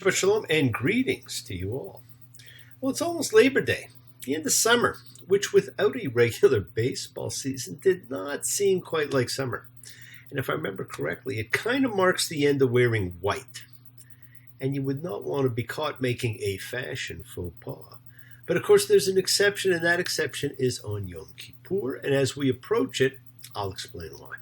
But shalom and greetings to you all. Well, it's almost Labor Day, the end of summer, which without a regular baseball season did not seem quite like summer. And if I remember correctly, it kind of marks the end of wearing white. And you would not want to be caught making a fashion faux pas. But of course, there's an exception, and that exception is on Yom Kippur. And as we approach it, I'll explain why.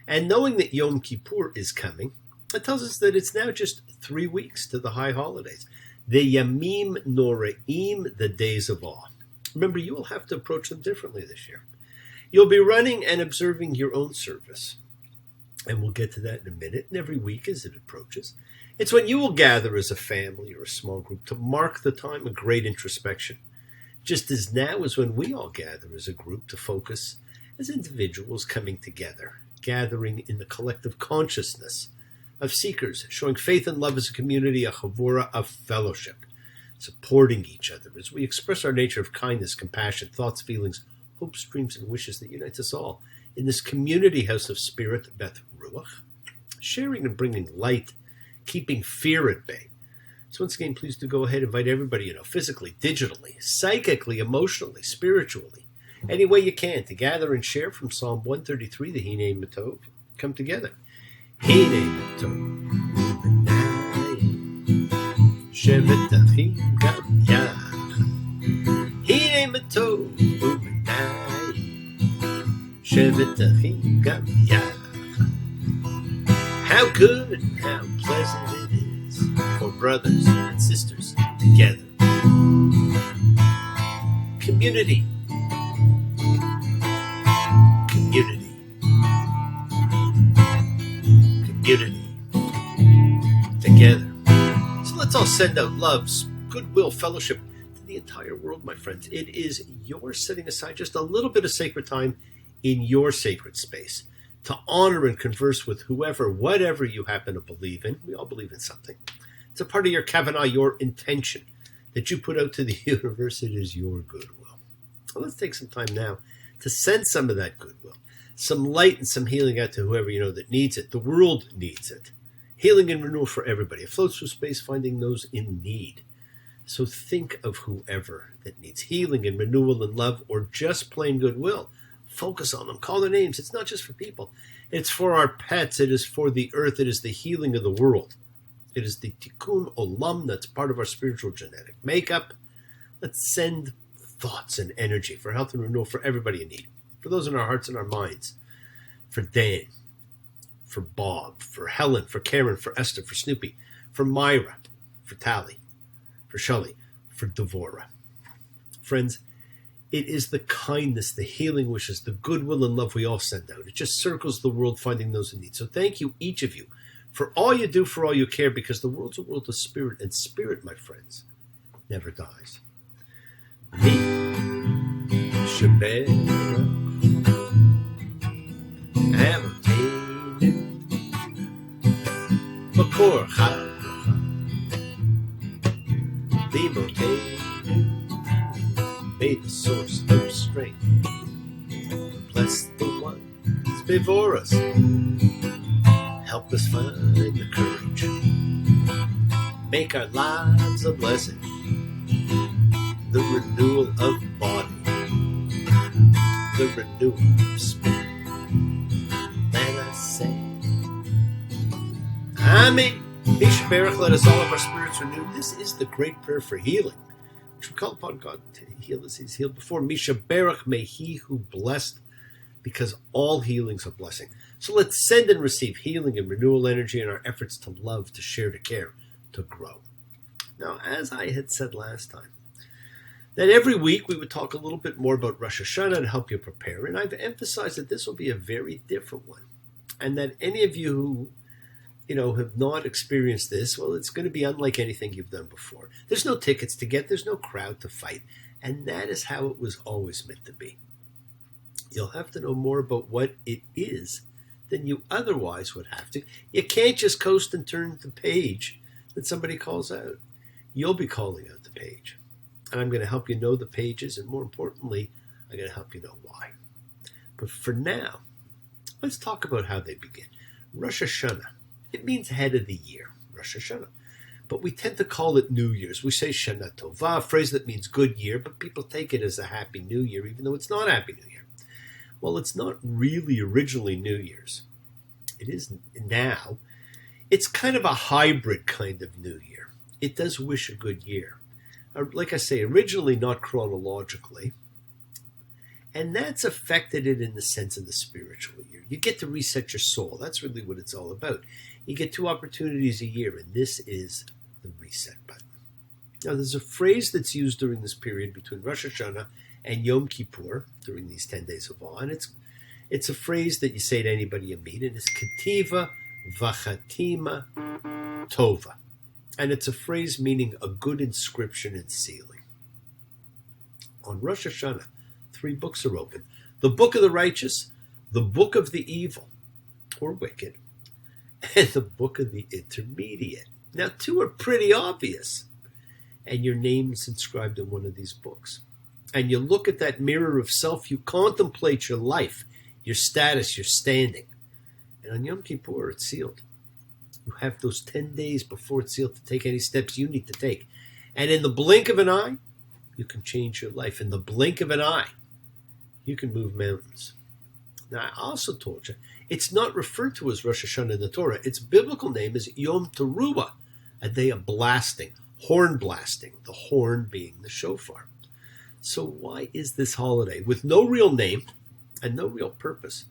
And knowing that Yom Kippur is coming, it tells us that it's now just 3 weeks to the high holidays. The Yamim Noraim, the days of awe. Remember, you will have to approach them differently this year. You'll be running and observing your own service. And we'll get to that in a minute. And every week as it approaches, it's when you will gather as a family or a small group to mark the time of great introspection. Just as now is when we all gather as a group to focus as individuals coming together, gathering in the collective consciousness of seekers, showing faith and love as a community, a chavura of fellowship, supporting each other as we express our nature of kindness, compassion, thoughts, feelings, hopes, dreams, and wishes that unites us all in this community house of spirit, Beth Ruach, sharing and bringing light, keeping fear at bay. So once again, please do go ahead and invite everybody, physically, digitally, psychically, emotionally, spiritually, any way you can to gather and share from Psalm 133, the Hinei Matov. Come together. Hinei Matov, U'Menai, Shevet Achim Gam Yachad. Hinei Matov, U'Menai, Shevet Achim Gam Yachad. How good and how pleasant it is for brothers and sisters together. Community. Community. Community. Together. So let's all send out loves, goodwill, fellowship to the entire world, my friends. It is your setting aside just a little bit of sacred time in your sacred space to honor and converse with whoever, whatever you happen to believe in. We all believe in something. It's a part of your kavanah, your intention that you put out to the universe. It is your goodwill. Well, let's take some time now to send some of that goodwill, some light and some healing out to whoever you know that needs it. The world needs it. Healing and renewal for everybody. It floats through space, finding those in need. So think of whoever that needs healing and renewal and love, or just plain goodwill. Focus on them. Call their names. It's not just for people. It's for our pets. It is for the earth. It is the healing of the world. It is the tikkun olam that's part of our spiritual genetic makeup. Let's send thoughts and energy for health and renewal for everybody in need. For those in our hearts and our minds. For Dan. For Bob. For Helen. For Karen. For Esther. For Snoopy. For Myra. For Tally. For Shelley. For Devora. Friends, it is the kindness, the healing wishes, the goodwill and love we all send out. It just circles the world, finding those in need. So thank you, each of you, for all you do, for all you care, because the world's a world of spirit, and spirit, my friends, never dies. Me, Shabbat, Avotainu, Makor Chad, Limotainu. May the source of strength bless the ones before us. Help us find the courage. Make our lives a blessing. The renewal of body. The renewal of spirit. And I say, Amen. Misha Baruch, let us all have our spirits renewed. This is the great prayer for healing, which we call upon God to heal as He's healed before. Misha Baruch, may He who blessed, because all healing's a blessing. So let's send and receive healing and renewal energy in our efforts to love, to share, to care, to grow. Now, as I had said last time, that every week we would talk a little bit more about Rosh Hashanah to help you prepare, and I've emphasized that this will be a very different one, and that any of you who have not experienced this, well, it's going to be unlike anything you've done before. There's no tickets to get, there's no crowd to fight, and that is how it was always meant to be. You'll have to know more about what it is than you otherwise would have to. You can't just coast and turn the page that somebody calls out. You'll be calling out the page, and I'm going to help you know the pages, and more importantly, I'm going to help you know why. But for now, let's talk about how they begin. Rosh Hashanah. It means head of the year, Rosh Hashanah. But we tend to call it New Year's. We say Shana Tova, a phrase that means good year, but people take it as a Happy New Year, even though it's not Happy New Year. Well, it's not really originally New Year's. It is now. It's kind of a hybrid kind of New Year. It does wish a good year. Like I say, originally not chronologically. And that's affected it in the sense of the spiritual year. You get to reset your soul. That's really what it's all about. You get 2 opportunities a year, and this is the reset button. Now, there's a phrase that's used during this period between Rosh Hashanah and Yom Kippur, during these 10 days of awe, and it's a phrase that you say to anybody you meet, and it's Ketiva Vachatima Tova. And it's a phrase meaning a good inscription and sealing. On Rosh Hashanah, 3 books are open. The book of the righteous, the book of the evil, or wicked, and the book of the intermediate. Now, 2 are pretty obvious, and your name is inscribed in one of these books. And you look at that mirror of self, you contemplate your life, your status, your standing. And on Yom Kippur, it's sealed. You have those 10 days before it's sealed to take any steps you need to take. And in the blink of an eye, you can change your life. In the blink of an eye, you can move mountains. Now, I also told you, it's not referred to as Rosh Hashanah in the Torah. Its biblical name is Yom Teruah, a day of blasting, horn blasting, the horn being the shofar. So why is this holiday, with no real name and no real purpose,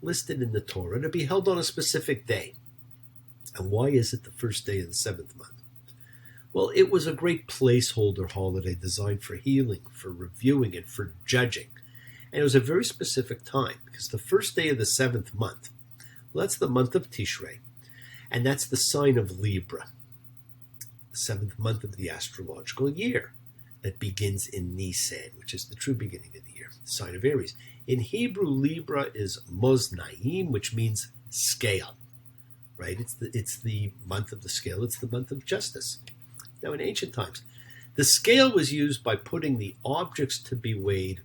listed in the Torah to be held on a specific day? And why is it the first day of the 7th month? Well, it was a great placeholder holiday designed for healing, for reviewing, and for judging. And it was a very specific time, because the first day of the 7th month, well, that's the month of Tishrei, and that's the sign of Libra, the 7th month of the astrological year that begins in Nisan, which is the true beginning of the year, the sign of Aries. In Hebrew, Libra is Moznaim, which means scale, right? It's the month of the scale. It's the month of justice. Now, in ancient times, the scale was used by putting the objects to be weighed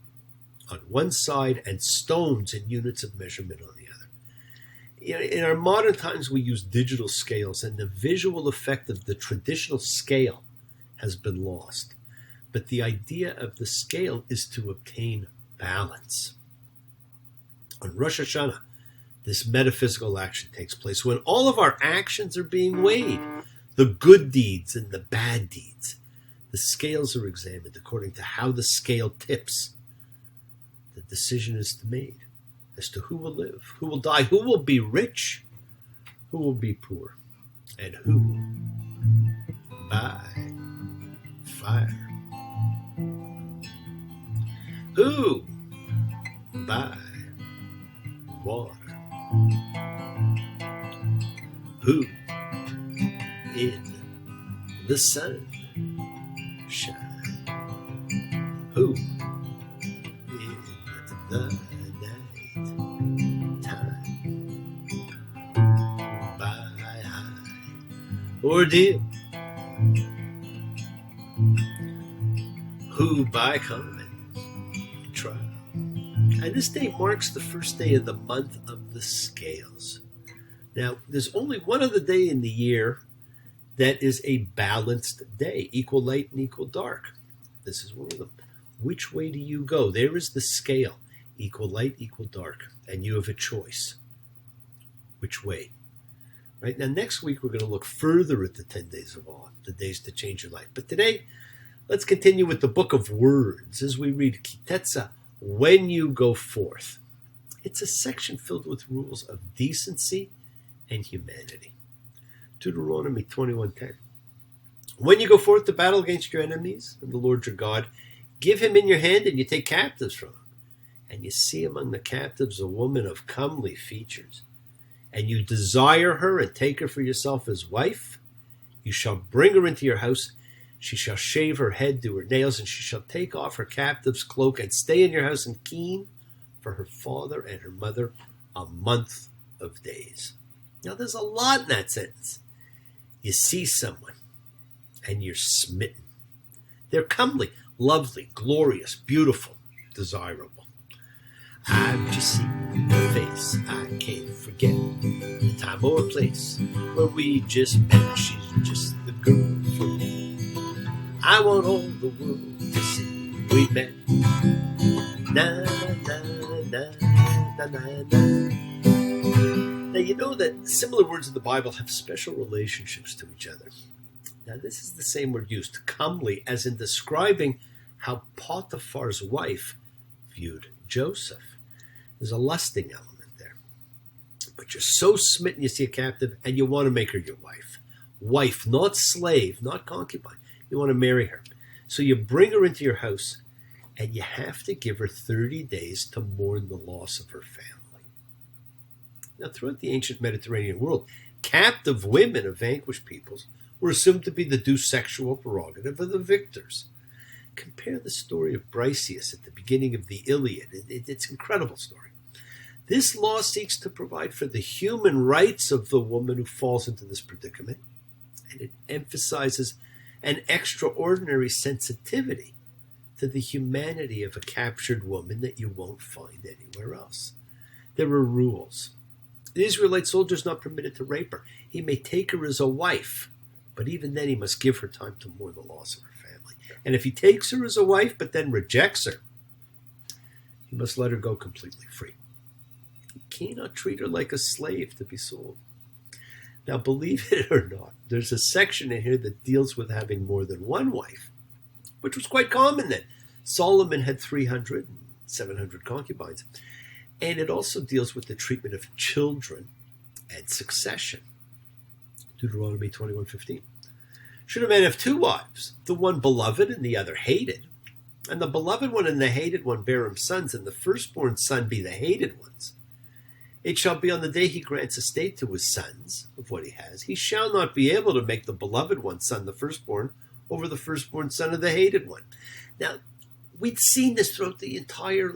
on one side and stones in units of measurement on the other. In our modern times, we use digital scales, and the visual effect of the traditional scale has been lost. But the idea of the scale is to obtain balance. On Rosh Hashanah, this metaphysical action takes place when all of our actions are being weighed, the good deeds and the bad deeds. The scales are examined according to how the scale tips. The decision is made as to who will live, who will die, who will be rich, who will be poor, and who by fire. Who by water. Who in the sun shine. Who in the night time. By high ordeal. Who by common trial. And this day marks the first day of the month of the scales. Now, there's only one other day in the year that is a balanced day, equal light and equal dark. This is one of them. Which way do you go? There is the scale, equal light, equal dark, and you have a choice. Which way? Right? Now, next week, we're going to look further at the 10 days of awe, the days to change your life. But today, let's continue with the book of words as we read tetze, when you go forth. It's a section filled with rules of decency and humanity. Deuteronomy 21:10. When you go forth to battle against your enemies and the Lord your God, give him in your hand and you take captives from him. And you see among the captives a woman of comely features. And you desire her and take her for yourself as wife. You shall bring her into your house. She shall shave her head, do her nails, and she shall take off her captive's cloak and stay in your house in Keen for her father and her mother a month of days. Now, there's a lot in that sentence. You see someone, and you're smitten. They're comely, lovely, glorious, beautiful, desirable. I've just seen her face. I can't forget the time or place where we just met. She's just the girl I want all the world to see we met. Na na na na na na. Now you know that similar words in the Bible have special relationships to each other. Now this is the same word used, comely, as in describing how Potiphar's wife viewed Joseph. There's a lusting element there. But you're so smitten you see a captive and you want to make her your wife. Wife, not slave, not concubine. You want to marry her. So you bring her into your house and you have to give her 30 days to mourn the loss of her family. Now, throughout the ancient Mediterranean world, captive women of vanquished peoples were assumed to be the due sexual prerogative of the victors. Compare the story of Briseis at the beginning of the Iliad. It's an incredible story. This law seeks to provide for the human rights of the woman who falls into this predicament, and it emphasizes an extraordinary sensitivity to the humanity of a captured woman that you won't find anywhere else. There are rules. The Israelite soldier is not permitted to rape her. He may take her as a wife, but even then he must give her time to mourn the loss of her family. And if he takes her as a wife but then rejects her, he must let her go completely free. He cannot treat her like a slave to be sold. Now, believe it or not, there's a section in here that deals with having more than one wife, which was quite common then. Solomon had 300 and 700 concubines. And it also deals with the treatment of children and succession. Deuteronomy 21:15. Should a man have two wives, the one beloved and the other hated, and the beloved one and the hated one bear him sons, and the firstborn son be the hated ones? It shall be on the day he grants estate to his sons of what he has, he shall not be able to make the beloved one's son the firstborn over the firstborn son of the hated one. Now, we'd seen this throughout the entire,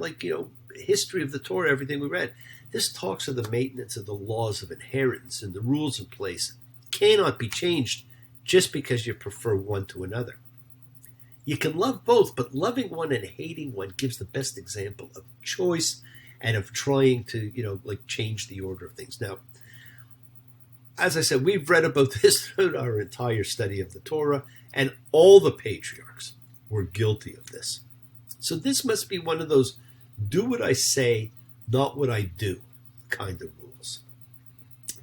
history of the Torah, everything we read. This talks of the maintenance of the laws of inheritance, and the rules in place cannot be changed just because you prefer one to another. You can love both, but loving one and hating one gives the best example of choice and of trying to, change the order of things. Now, as I said, we've read about this throughout our entire study of the Torah, and all the patriarchs were guilty of this. So this must be one of those do what I say, not what I do kind of rules.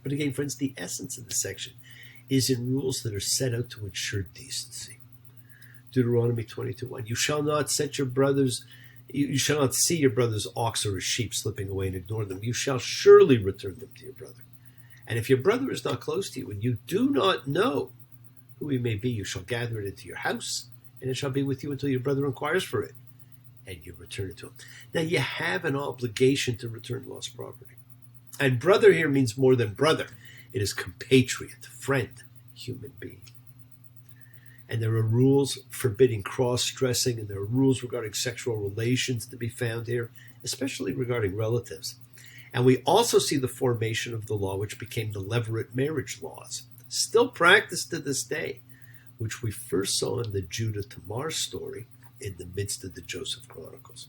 But again, friends, the essence of the section is in rules that are set out to ensure decency. Deuteronomy 22:1. You shall not see your brother's ox or his sheep slipping away and ignore them. You shall surely return them to your brother. And if your brother is not close to you and you do not know who he may be, you shall gather it into your house, and it shall be with you until your brother inquires for it, and you return it to him. Now, you have an obligation to return lost property. And brother here means more than brother. It is compatriot, friend, human being. And there are rules forbidding cross-dressing, and there are rules regarding sexual relations to be found here, especially regarding relatives. And we also see the formation of the law which became the levirate marriage laws, still practiced to this day, which we first saw in the Judah Tamar story in the midst of the Joseph Chronicles.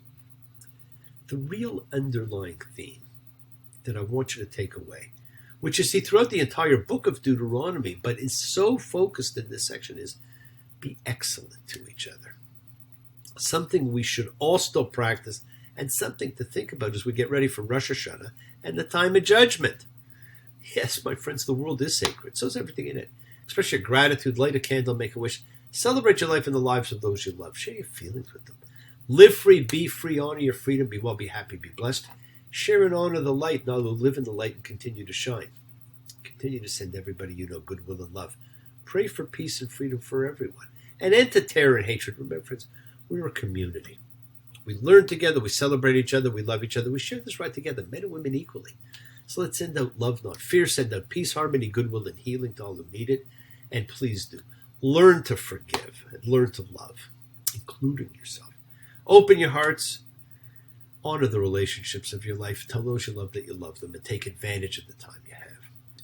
The real underlying theme that I want you to take away, which you see throughout the entire book of Deuteronomy, but is so focused in this section, is be excellent to each other. Something we should all still practice, and something to think about as we get ready for Rosh Hashanah and the time of judgment. Yes, my friends, the world is sacred. So is everything in it. Express your gratitude, light a candle, make a wish. Celebrate your life and the lives of those you love. Share your feelings with them. Live free, be free, honor your freedom, be well, be happy, be blessed. Share and honor the light, and all who live in the light and continue to shine. Continue to send everybody you know goodwill and love. Pray for peace and freedom for everyone. And end to terror and hatred. Remember, friends, we're a community. We learn together, we celebrate each other, we love each other, we share this right together, men and women equally. So let's send out love, not fear, send out peace, harmony, goodwill, and healing to all who need it. And please do. Learn to forgive and learn to love, including yourself. Open your hearts. Honor the relationships of your life. Tell those you love that you love them, and take advantage of the time you have.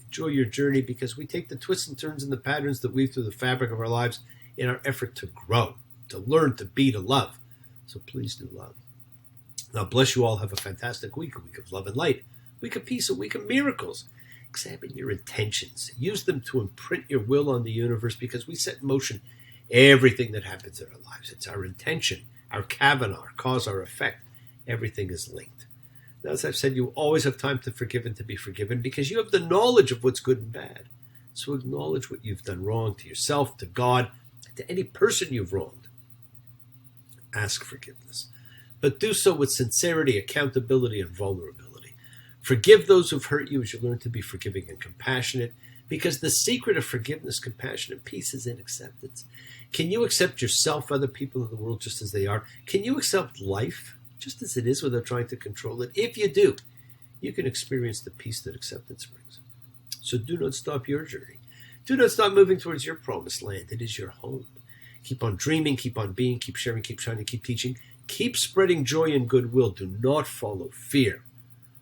Enjoy your journey, because we take the twists and turns and the patterns that weave through the fabric of our lives in our effort to grow, to learn, to be, to love. So please do love. Now bless you all. Have a fantastic week, a week of love and light, a week of peace, a week of miracles. Examine your intentions. Use them to imprint your will on the universe, because we set in motion Everything that happens in our lives, it's our intention, our kavanah, our cause, our effect. Everything is linked. Now, as I've said, you always have time to forgive and to be forgiven because you have the knowledge of what's good and bad. So acknowledge what you've done wrong to yourself, to God, to any person you've wronged. Ask forgiveness, but do so with sincerity, accountability, and vulnerability. Forgive those who've hurt you as you learn to be forgiving and compassionate, because the secret of forgiveness, compassion, and peace is in acceptance. Can you accept yourself, other people in the world just as they are? Can you accept life just as it is without trying to control it? If you do, you can experience the peace that acceptance brings. So do not stop your journey. Do not stop moving towards your promised land. It is your home. Keep on dreaming, keep on being, keep sharing, keep shining, keep teaching. Keep spreading joy and goodwill. Do not follow fear.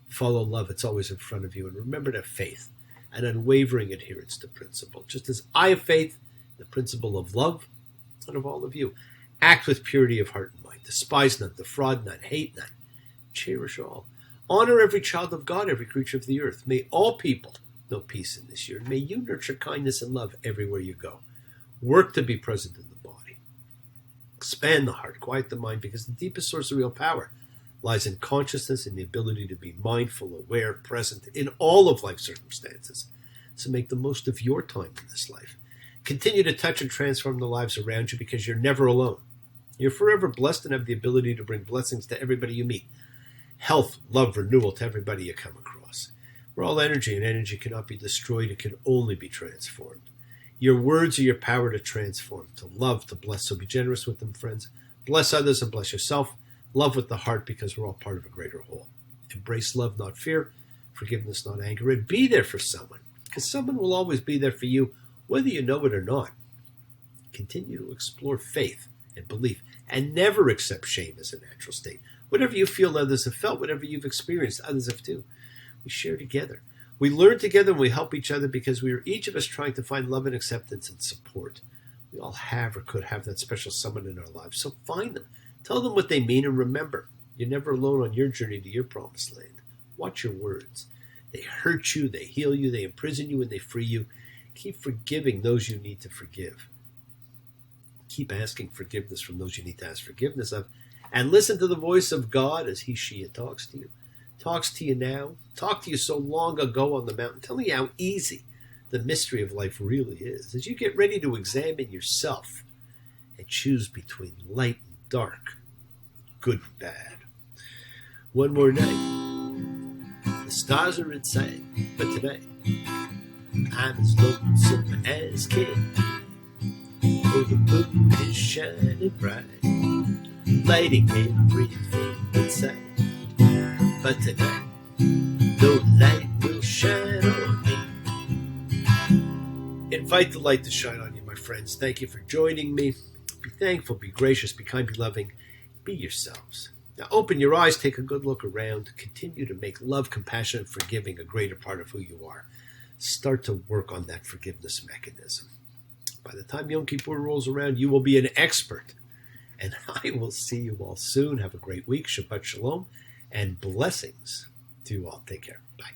Follow love. It's always in front of you. And remember to have faith, an unwavering adherence to principle. Just as I have faith, the principle of love, and of all of you. Act with purity of heart and mind. Despise none, defraud none, hate none. Cherish all. Honor every child of God, every creature of the earth. May all people know peace in this year. May you nurture kindness and love everywhere you go. Work to be present in the body. Expand the heart, quiet the mind, because the deepest source of real power lies in consciousness and the ability to be mindful, aware, present in all of life's circumstances. So make the most of your time in this life. Continue to touch and transform the lives around you because you're never alone. You're forever blessed and have the ability to bring blessings to everybody you meet. Health, love, renewal to everybody you come across. We're all energy, and energy cannot be destroyed. It can only be transformed. Your words are your power to transform, to love, to bless. So be generous with them, friends. Bless others and bless yourself. Love with the heart because we're all part of a greater whole. Embrace love, not fear. Forgiveness, not anger. And be there for someone, because someone will always be there for you, whether you know it or not. Continue to explore faith and belief, and never accept shame as a natural state. Whatever you feel others have felt, whatever you've experienced, others have too. We share together. We learn together and we help each other because we are each of us trying to find love and acceptance and support. We all have or could have that special someone in our lives. So find them. Tell them what they mean, and remember, you're never alone on your journey to your promised land. Watch your words. They hurt you, they heal you, they imprison you, and they free you. Keep forgiving those you need to forgive. Keep asking forgiveness from those you need to ask forgiveness of. And listen to the voice of God as he, she, it talks to you. Talks to you now. Talked to you so long ago on the mountain. Telling you how easy the mystery of life really is. As you get ready to examine yourself and choose between light and dark, good and bad. One more night. The stars are inside, but tonight I'm as lonesome as can. Oh, the moon is shining bright, lighting everything inside. But tonight, no light will shine on me. Invite the light to shine on you, my friends. Thank you for joining me. Be thankful, be gracious, be kind, be loving. Be yourselves. Now open your eyes, take a good look around. Continue to make love, compassion, and forgiving a greater part of who you are. Start to work on that forgiveness mechanism. By the time Yom Kippur rolls around, you will be an expert. And I will see you all soon. Have a great week. Shabbat Shalom. And blessings to you all. Take care. Bye.